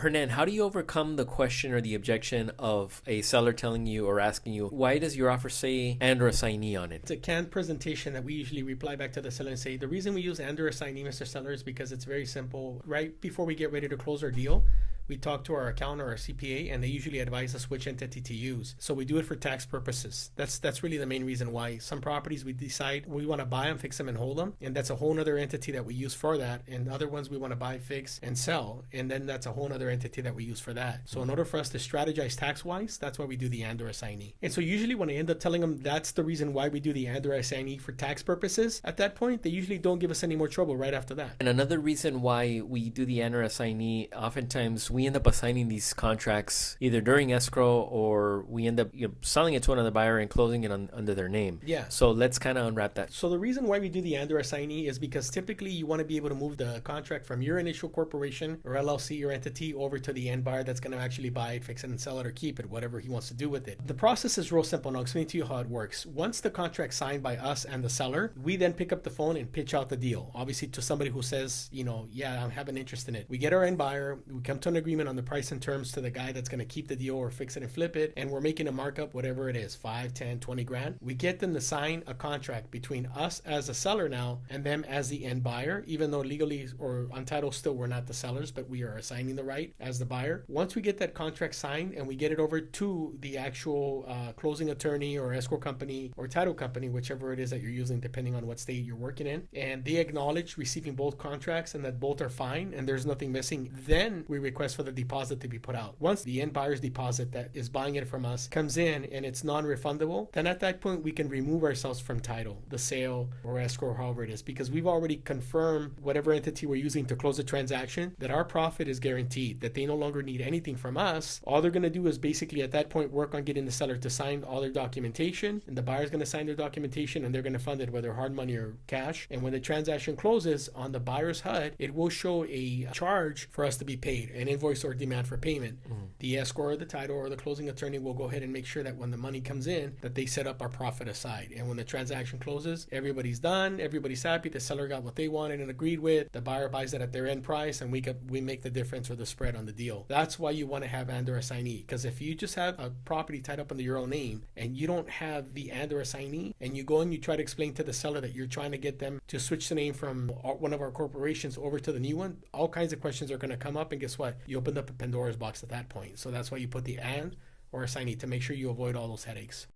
Hernan, how do you overcome the question or the objection of a seller telling you or asking you, why does your offer say and or assignee on it? It's a canned presentation that we usually reply back to the seller and say, the reason we use and or assignee, Mr. Seller, is because it's very simple. Right before we get ready to close our deal, we talk to our accountant or our CPA, and they usually advise us which entity to use. So we do it for tax purposes. That's really the main reason why. Some properties we decide we want to buy them, fix them, and hold them, and that's a whole other entity that we use for that. And other ones we want to buy, fix, and sell, and then that's a whole other entity that we use for that. So in order for us to strategize tax-wise, that's why we do the and or assignee. And so usually when I end up telling them that's the reason why we do the and or assignee for tax purposes, at that point they usually don't give us any more trouble right after that. And another reason why we do the and or assignee, oftentimes we end up assigning these contracts either during escrow or we end up selling it to another buyer and closing it under their name. Yeah. So let's kind of unwrap that. So the reason why we do the and or assignee is because typically you want to be able to move the contract from your initial corporation or LLC or entity over to the end buyer that's going to actually buy it, fix it, and sell it or keep it, whatever he wants to do with it. The process is real simple, and I'll explain to you how it works. Once the contract's signed by us and the seller, we then pick up the phone and pitch out the deal, obviously to somebody who says, yeah, I have an interest in it. We get our end buyer, we come to an agreement on the price and terms to the guy that's going to keep the deal or fix it and flip it, and we're making a markup, whatever it is, 5, 10, 20 grand. We get them to sign a contract between us as a seller now and them as the end buyer, even though legally or on title still we're not the sellers, but we are assigning the right as the buyer. Once we get that contract signed and we get it over to the actual closing attorney or escrow company or title company, whichever it is that you're using depending on what state you're working in, and they acknowledge receiving both contracts and that both are fine and there's nothing missing, then we request for the deposit to be put out. Once the end buyer's deposit that is buying it from us comes in and it's non-refundable, then at that point we can remove ourselves from title, the sale, or escrow, however it is, because we've already confirmed whatever entity we're using to close the transaction that our profit is guaranteed, that they no longer need anything from us. All they're going to do is basically at that point work on getting the seller to sign all their documentation, and the buyer's going to sign their documentation and they're going to fund it whether hard money or cash. And when the transaction closes on the buyer's HUD, it will show a charge for us to be paid, an invoice or demand for payment. The escrow or the title or the closing attorney will go ahead and make sure that when the money comes in that they set up our profit aside, and when the transaction closes, everybody's done, everybody's happy, the seller got what they wanted and agreed with, the buyer buys it at their end price, and we make the difference or the spread on the deal. That's why you want to have and or assignee, because if you just have a property tied up under your own name and you don't have the and or assignee, and you go and you try to explain to the seller that you're trying to get them to switch the name from one of our corporations over to the new one, all kinds of questions are going to come up, and guess what? You opened up a Pandora's box at that point. So that's why you put the and or assignee, to make sure you avoid all those headaches.